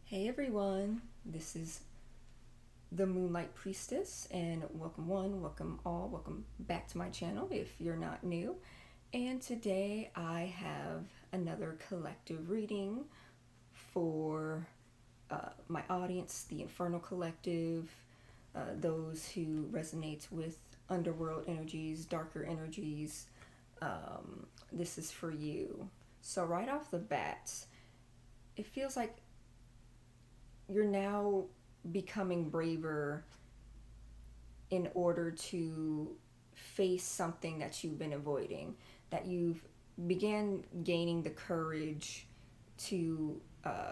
Hey everyone, this is the Moonlight Priestess, and welcome back to my channel if you're not new. And today I have another collective reading for my audience, the Infernal Collective, those who resonate with underworld energies, darker energies. This is for you. So, right off the bat, it feels like you're now becoming braver in order to face something that you've been avoiding, that you've began gaining the courage to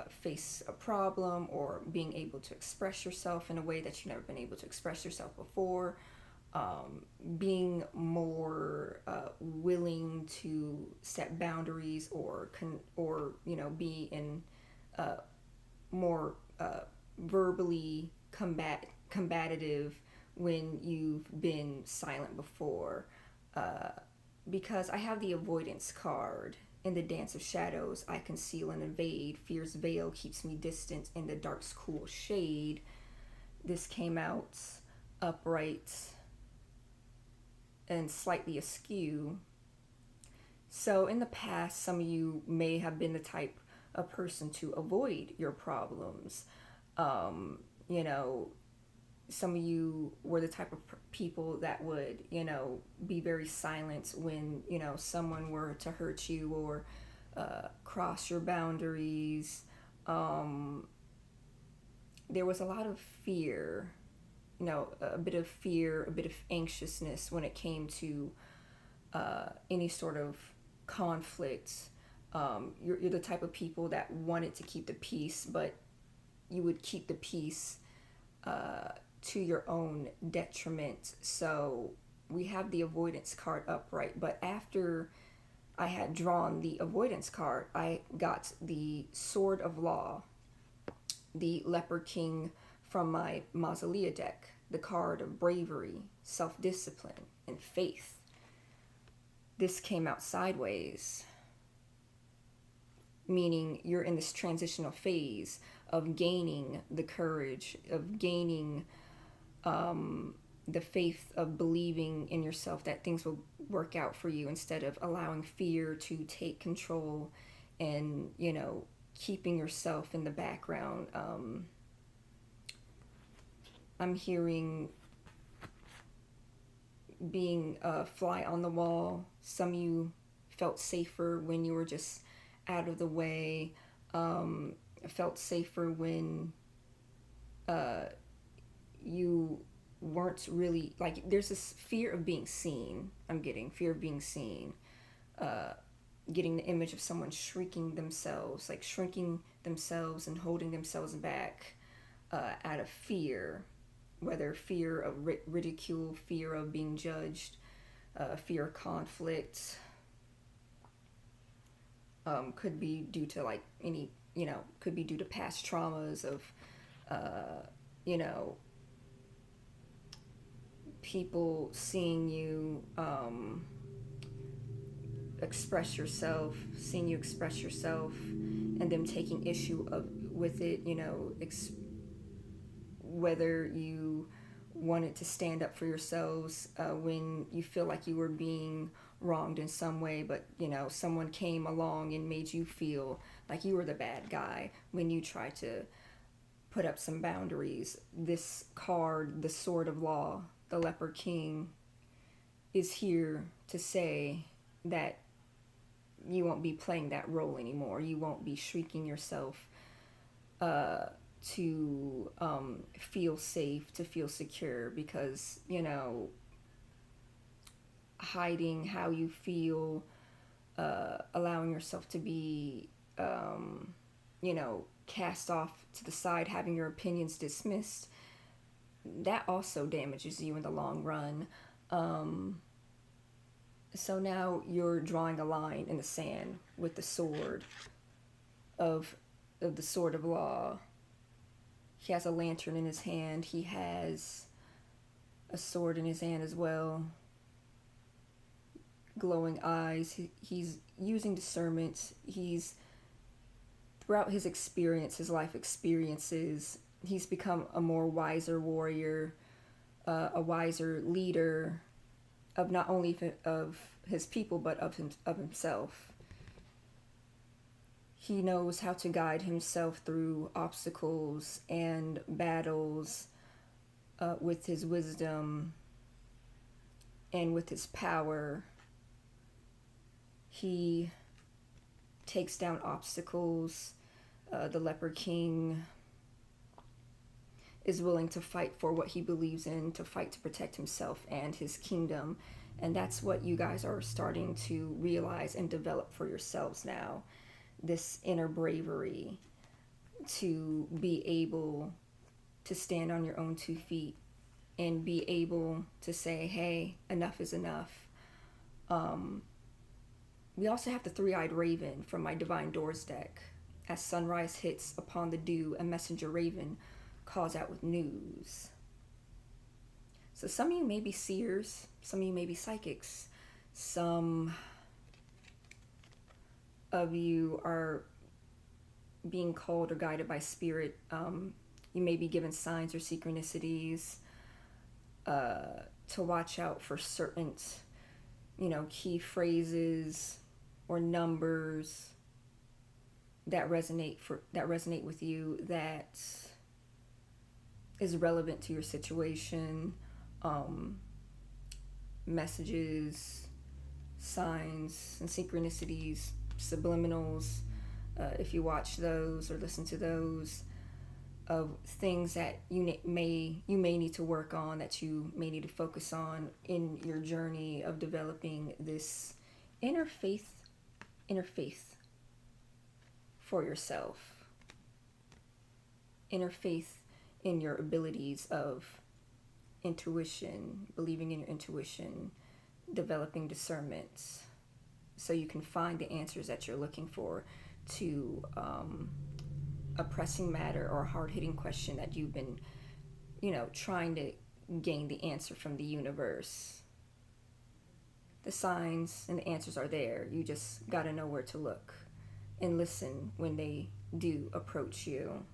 face a problem, or being able to express yourself in a way that you've never been able to express yourself before, being more willing to set boundaries, or be in more verbally combative when you've been silent before. Uh, because I have the avoidance card. In the dance of shadows, I conceal and evade. Fear's veil keeps me distant in the dark's cool shade. This came out upright and slightly askew. So, in the past, some of you may have been the type of person to avoid your problems. Um, you know, some of you were the type of people that would, be very silent when, someone were to hurt you, or cross your boundaries. Um, there was a lot of fear, a bit of fear, a bit of anxiousness when it came to any sort of conflict. You're the type of people that wanted to keep the peace, but you would keep the peace uh, to your own detriment. So we have the avoidance card upright, but after I had drawn the avoidance card, I got the Sword of Law, the Leper King from my Mausolea deck, the card of bravery, self discipline, and faith. This came out sideways, meaning you're in this transitional phase of gaining the courage, of gaining the faith, of believing in yourself that things will work out for you, instead of allowing fear to take control and, keeping yourself in the background. I'm hearing being a fly on the wall. Some of you felt safer when you were just out of the way. Felt safer when you weren't really, like, there's this fear of being seen. I'm getting fear of being seen. Getting the image of someone shrinking themselves, like shrinking themselves and holding themselves back out of fear, whether fear of ridicule, fear of being judged, fear of conflict. Could be due to, like, any, could be due to past traumas of, you know, people seeing you seeing you express yourself, and them taking issue with it, whether you wanted to stand up for yourselves when you feel like you were being wronged in some way, but someone came along and made you feel like you were the bad guy when you tried to put up some boundaries. This card, the Sword of Law, the Leper King, is here to say that you won't be playing that role anymore. You won't be shrieking yourself to feel safe, to feel secure, because, hiding how you feel, allowing yourself to be, cast off to the side, having your opinions dismissed, that also damages you in the long run. So now you're drawing a line in the sand with the sword of the Sword of Law. He has a lantern in his hand. He has a sword in his hand as well. Glowing eyes. He's using discernment. He's throughout his experience, his life experiences, he's become a more wiser warrior, a wiser leader of not only of his people, but of himself. He knows how to guide himself through obstacles and battles with his wisdom and with his power. He takes down obstacles. The Leper King is willing to fight for what he believes in, to fight to protect himself and his kingdom. And that's what you guys are starting to realize and develop for yourselves now. This inner bravery to be able to stand on your own 2 feet and be able to say, hey, enough is enough. We also have the three-eyed raven from my Divine Doors deck. As sunrise hits upon the dew, a messenger raven calls out with news. So some of you may be seers, some of you may be psychics, some of you are being called or guided by spirit. You may be given signs or synchronicities to watch out for certain, key phrases or numbers that resonate with you, that is relevant to your situation. Messages, signs, and synchronicities, subliminals, if you watch those or listen to those, of things that you may need to work on, that you may need to focus on in your journey of developing this inner faith for yourself. Inner faith in your abilities of intuition, believing in your intuition, developing discernment, so you can find the answers that you're looking for to a pressing matter or a hard-hitting question that you've been, trying to gain the answer from the universe. The signs and the answers are there. You just got to know where to look and listen when they do approach you.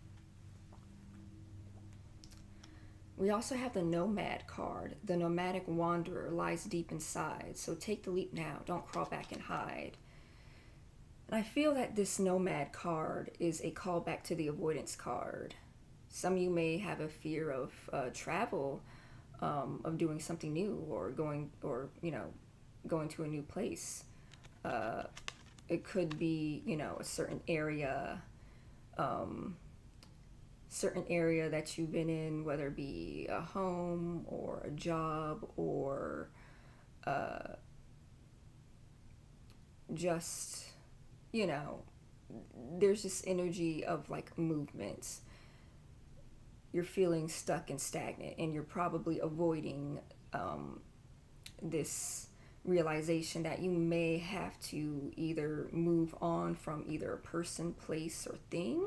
We also have the Nomad card. The nomadic wanderer lies deep inside, so take the leap now. Don't crawl back and hide. And I feel that this Nomad card is a callback to the avoidance card. Some of you may have a fear of travel, of doing something new, or going to a new place. It could be, a certain area that you've been in, whether it be a home or a job or just, there's this energy of like movement. You're feeling stuck and stagnant, and you're probably avoiding this realization that you may have to either move on from either a person, place, or thing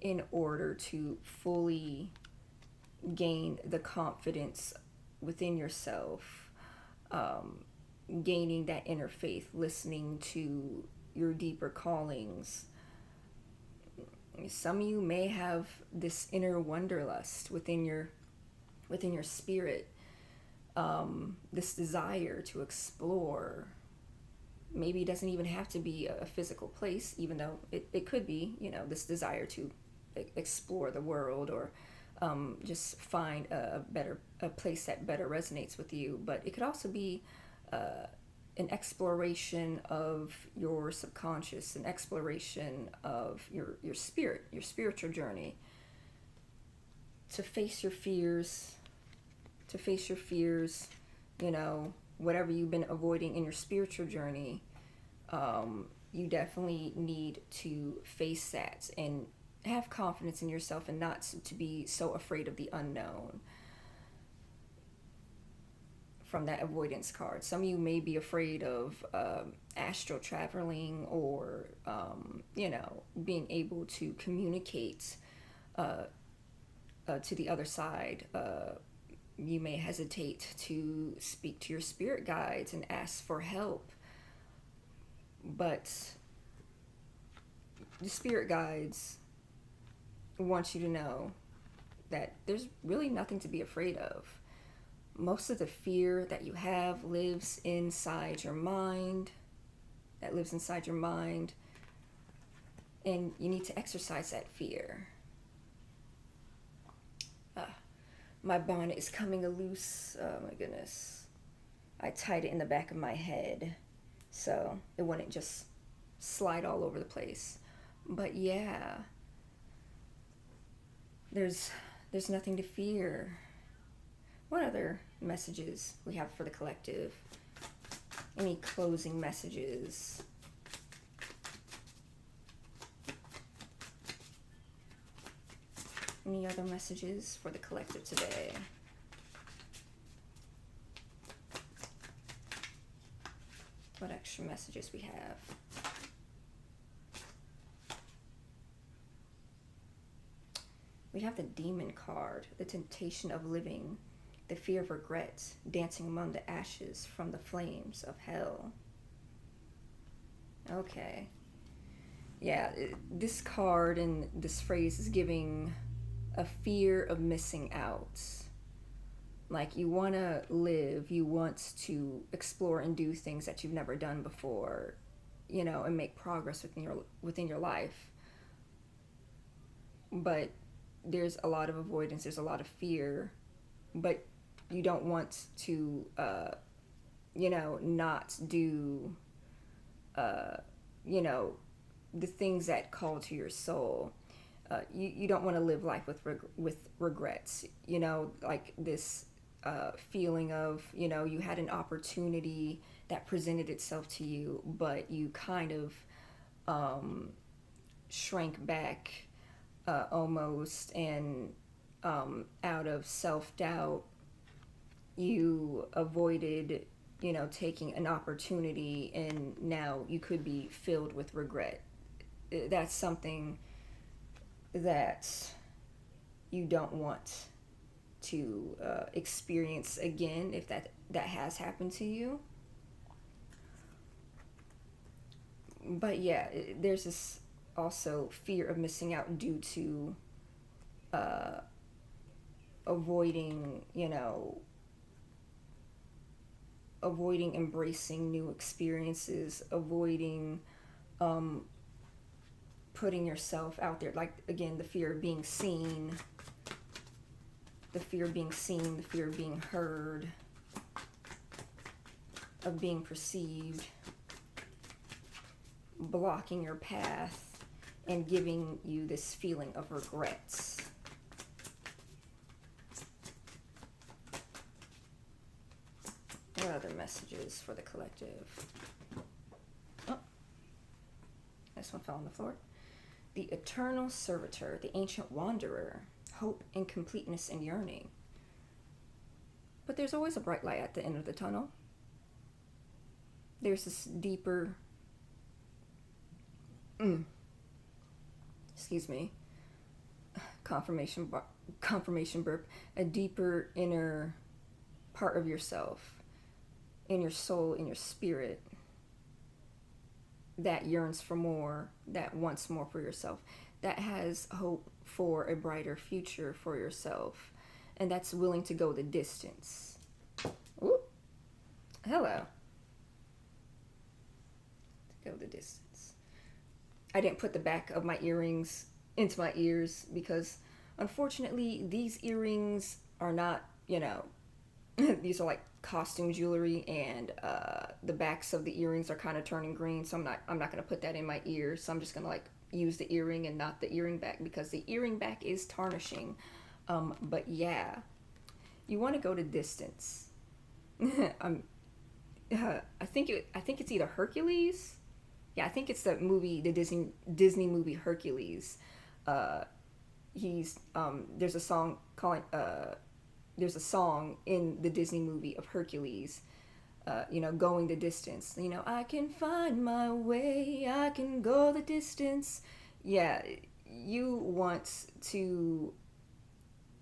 in order to fully gain the confidence within yourself, gaining that inner faith, listening to your deeper callings. Some of you may have this inner wanderlust within your spirit, this desire to explore. Maybe it doesn't even have to be a physical place, even though it could be, this desire to explore the world, or just find a place that better resonates with you. But it could also be an exploration of your subconscious, an exploration of your spirit, your spiritual journey, to face your fears, whatever you've been avoiding in your spiritual journey. You definitely need to face that and have confidence in yourself, and not to be so afraid of the unknown from that avoidance card. Some of you may be afraid of astral traveling, or being able to communicate to the other side. You may hesitate to speak to your spirit guides and ask for help, but the spirit guides want you to know that there's really nothing to be afraid of. Most of the fear that you have lives inside your mind. That lives inside your mind. And you need to exercise that fear. My bonnet is coming loose. Oh my goodness. I tied it in the back of my head so it wouldn't just slide all over the place. But yeah, there's nothing to fear. What other messages we have for the collective? Any closing messages? Any other messages for the collective today? What extra messages we have? We have the Demon card, the temptation of living, the fear of regret, dancing among the ashes from the flames of hell. Okay. Yeah, this card and this phrase is giving a fear of missing out. Like, you want to live, you want to explore and do things that you've never done before, you know, and make progress within your life. But there's a lot of avoidance, there's a lot of fear, but you don't want to, you know, not do, you know, the things that call to your soul. You don't want to live life with regrets, you know, like this feeling of, you know, you had an opportunity that presented itself to you, but you kind of shrank back almost, and out of self-doubt, you avoided, you know, taking an opportunity, and now you could be filled with regret. That's something that you don't want to experience again if that has happened to you. But yeah, there's this also fear of missing out due to avoiding, you know, avoiding embracing new experiences, avoiding putting yourself out there. Like, again, the fear of being seen, the fear of being seen, the fear of being heard, of being perceived, blocking your path and giving you this feeling of regrets. What other messages for the collective? Oh, this one fell on the floor. The eternal servitor, the ancient wanderer, hope, incompleteness, and yearning. But there's always a bright light at the end of the tunnel. There's this deeper, excuse me, confirmation burp, a deeper inner part of yourself, in your soul, in your spirit, that yearns for more, that wants more for yourself, that has hope for a brighter future for yourself, and that's willing to go the distance. Ooh, hello. To go the distance. I didn't put the back of my earrings into my ears because, unfortunately, these earrings are not, you know, these are like costume jewelry, and the backs of the earrings are kind of turning green, so I'm not going to put that in my ears. So I'm just going to like use the earring and not the earring back, because the earring back is tarnishing. But yeah, you want to go to distance. I think it's either Hercules. Yeah, I think it's the movie, the Disney movie Hercules. There's a song calling there's a song in the Disney movie of Hercules, you know, going the distance. You know, I can find my way, I can go the distance. Yeah, you want to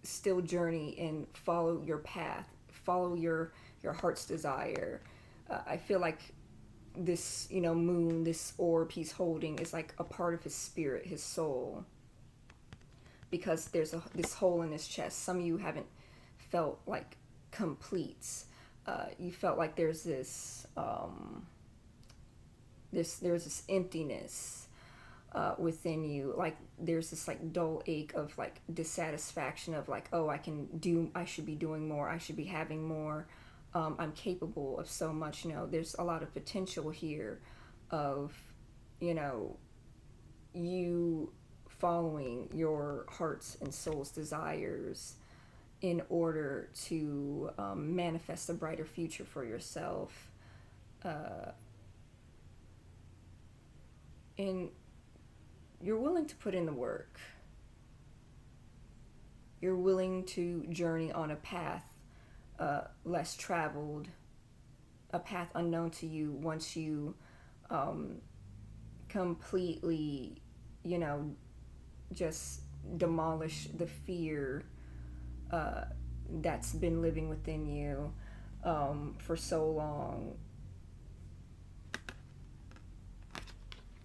still journey and follow your path, follow your heart's desire. I feel like this, you know, moon, this orb he's holding is like a part of his spirit, his soul, because there's this hole in his chest. Some of you haven't felt like complete. You felt like there's this there's this emptiness within you, like there's this like dull ache of like dissatisfaction of like, oh, I should be doing more, I should be having more, I'm capable of so much. You know, there's a lot of potential here of, you know, you following your heart's and soul's desires in order to manifest a brighter future for yourself. And you're willing to put in the work. You're willing to journey on a path less traveled, a path unknown to you once you completely, you know, just demolish the fear that's been living within you for so long.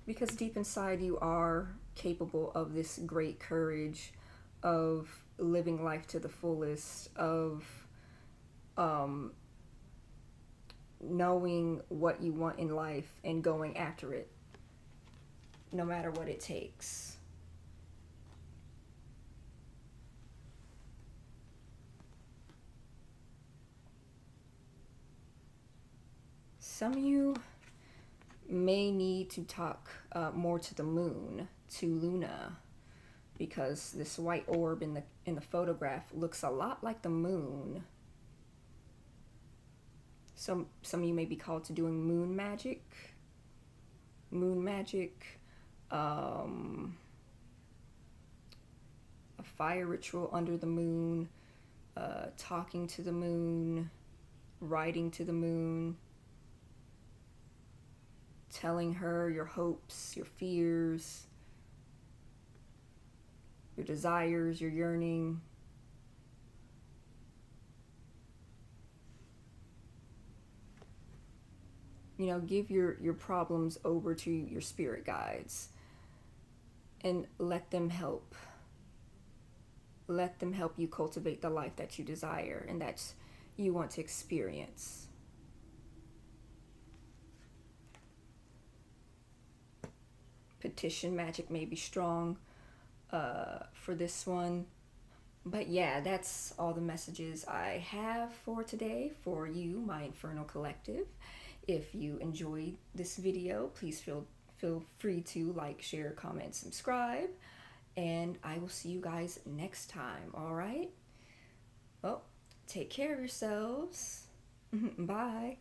Because deep inside you are capable of this great courage of living life to the fullest, of knowing what you want in life and going after it, no matter what it takes. Some of you may need to talk more to the moon, to Luna, because this white orb in the photograph looks a lot like the moon. Some of you may be called to doing moon magic, a fire ritual under the moon, talking to the moon, writing to the moon, telling her your hopes, your fears, your desires, your yearning. You know, give your problems over to your spirit guides and let them help. Let them help you cultivate the life that you desire and that you want to experience. Petition magic may be strong for this one. But yeah, that's all the messages I have for today for you, my Infernal Collective. If you enjoyed this video, please feel free to like, share, comment, subscribe. And I will see you guys next time, alright? Well, take care of yourselves. Bye.